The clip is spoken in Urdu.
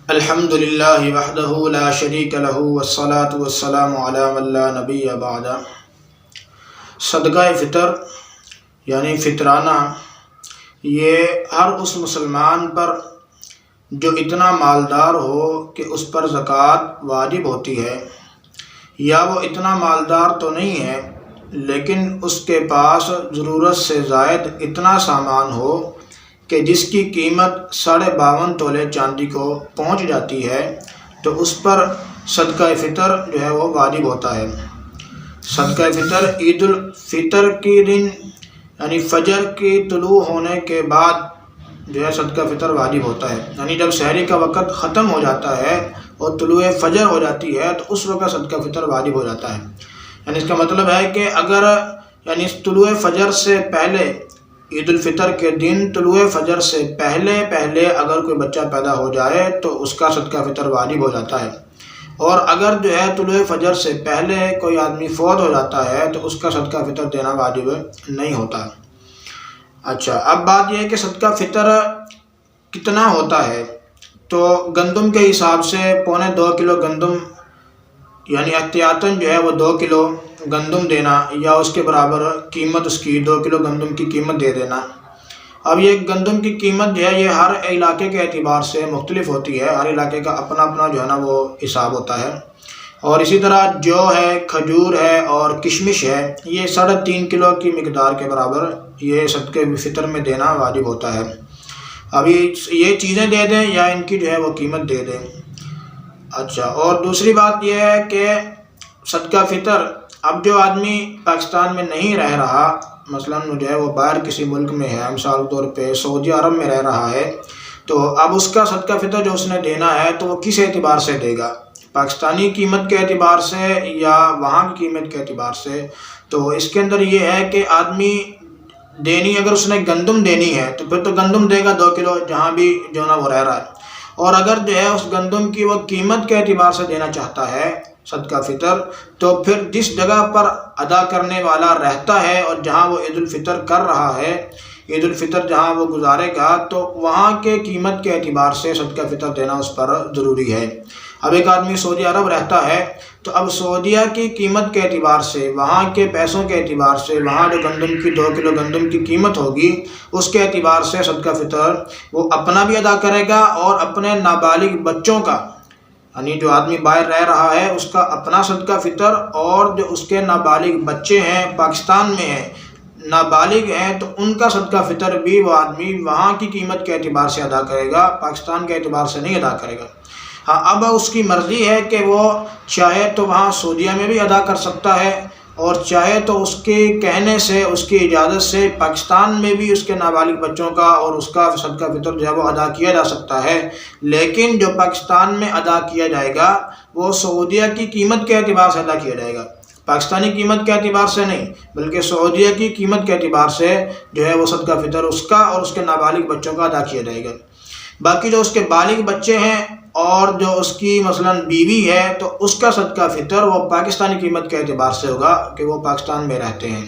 الحمد للہ وحدہ لا شریک لہ والصلاة والسلام علی من لا نبی بعد۔ صدقہ فطر یعنی فطرانہ یہ ہر اس مسلمان پر جو اتنا مالدار ہو کہ اس پر زکوٰۃ واجب ہوتی ہے، یا وہ اتنا مالدار تو نہیں ہے لیکن اس کے پاس ضرورت سے زائد اتنا سامان ہو کہ جس کی قیمت 52.5 تولے چاندی کو پہنچ جاتی ہے، تو اس پر صدقہ فطر جو ہے وہ واجب ہوتا ہے۔ صدقہ فطر عید الفطر کے دن یعنی فجر کی طلوع ہونے کے بعد جو ہے صدقہ فطر واجب ہوتا ہے، یعنی جب سحری کا وقت ختم ہو جاتا ہے اور طلوع فجر ہو جاتی ہے تو اس وقت صدقہ فطر واجب ہو جاتا ہے۔ یعنی اس کا مطلب ہے کہ اگر یعنی طلوع فجر سے پہلے، عید الفطر کے دن طلوع فجر سے پہلے اگر کوئی بچہ پیدا ہو جائے تو اس کا صدقہ فطر واجب ہو جاتا ہے، اور اگر جو ہے طلوع فجر سے پہلے کوئی آدمی فوت ہو جاتا ہے تو اس کا صدقہ فطر دینا واجب نہیں ہوتا۔ اچھا، اب بات یہ ہے کہ صدقہ فطر کتنا ہوتا ہے، تو گندم کے حساب سے 2.25 کلو گندم یعنی احتیاطاً جو ہے وہ 2 کلو گندم دینا، یا اس کے برابر قیمت اس کی 2 کلو گندم کی قیمت دے دینا۔ اب یہ گندم کی قیمت جو ہے یہ ہر علاقے کے اعتبار سے مختلف ہوتی ہے، ہر علاقے کا اپنا اپنا جو ہے نا وہ حساب ہوتا ہے، اور اسی طرح جو ہے، کھجور ہے اور کشمش ہے، یہ 3.5 کلو کی مقدار کے برابر یہ صدقہ فطر میں دینا واجب ہوتا ہے۔ ابھی یہ چیزیں دے دیں یا ان کی جو ہے وہ قیمت دے دیں۔ اچھا، اور دوسری بات یہ ہے کہ صدقہ فطر اب جو آدمی پاکستان میں نہیں رہ رہا، مثلاً جو ہے وہ باہر کسی ملک میں ہے، مثال کے طور پہ سعودی عرب میں رہ رہا ہے، تو اب اس کا صدقہ فطر جو اس نے دینا ہے تو وہ کس اعتبار سے دے گا، پاکستانی قیمت کے اعتبار سے یا وہاں کی قیمت کے اعتبار سے؟ تو اس کے اندر یہ ہے کہ آدمی دینی، اگر اس نے گندم دینی ہے تو پھر تو گندم دے گا 2 کلو جہاں بھی جو نا وہ رہ رہا ہے، اور اگر جو ہے اس گندم کی وہ قیمت کے اعتبار سے دینا چاہتا ہے صدقہ فطر، تو پھر جس جگہ پر ادا کرنے والا رہتا ہے اور جہاں وہ عید الفطر کر رہا ہے، عید الفطر جہاں وہ گزارے گا، تو وہاں کے قیمت کے اعتبار سے صدقہ فطر دینا اس پر ضروری ہے۔ اب ایک آدمی سعودی عرب رہتا ہے تو اب سعودیہ کی قیمت کے اعتبار سے، وہاں کے پیسوں کے اعتبار سے، وہاں جو گندم کی 2 کلو گندم کی قیمت ہوگی اس کے اعتبار سے صدقہ فطر وہ اپنا بھی ادا کرے گا اور اپنے نابالغ بچوں کا، یعنی جو آدمی باہر رہ رہا ہے اس کا اپنا صدقہ فطر، اور جو اس کے نابالغ بچے ہیں پاکستان میں ہیں، نابالغ ہیں، تو ان کا صدقہ فطر بھی وہ آدمی وہاں کی قیمت کے اعتبار سے ادا کرے گا، پاکستان کے اعتبار سے نہیں ادا کرے گا۔ ہاں، اب اس کی مرضی ہے کہ وہ چاہے تو وہاں سعودیہ میں بھی ادا کر سکتا ہے، اور چاہے تو اس کے کہنے سے، اس کی اجازت سے پاکستان میں بھی اس کے نابالغ بچوں کا اور اس کا صدقہ فطر جو ہے وہ ادا کیا جا سکتا ہے، لیکن جو پاکستان میں ادا کیا جائے گا وہ سعودیہ کی قیمت کے اعتبار سے ادا کیا جائے گا، پاکستانی قیمت کے اعتبار سے نہیں، بلکہ سعودیہ کی قیمت کے اعتبار سے جو ہے وہ صدقہ فطر اس کا اور اس کے نابالغ بچوں کا ادا کیا جائے گا۔ باقی جو اس کے بالغ بچے ہیں اور جو اس کی مثلاً بیوی ہے، تو اس کا صدقہ فطر وہ پاکستانی قیمت کے اعتبار سے ہوگا کہ وہ پاکستان میں رہتے ہیں۔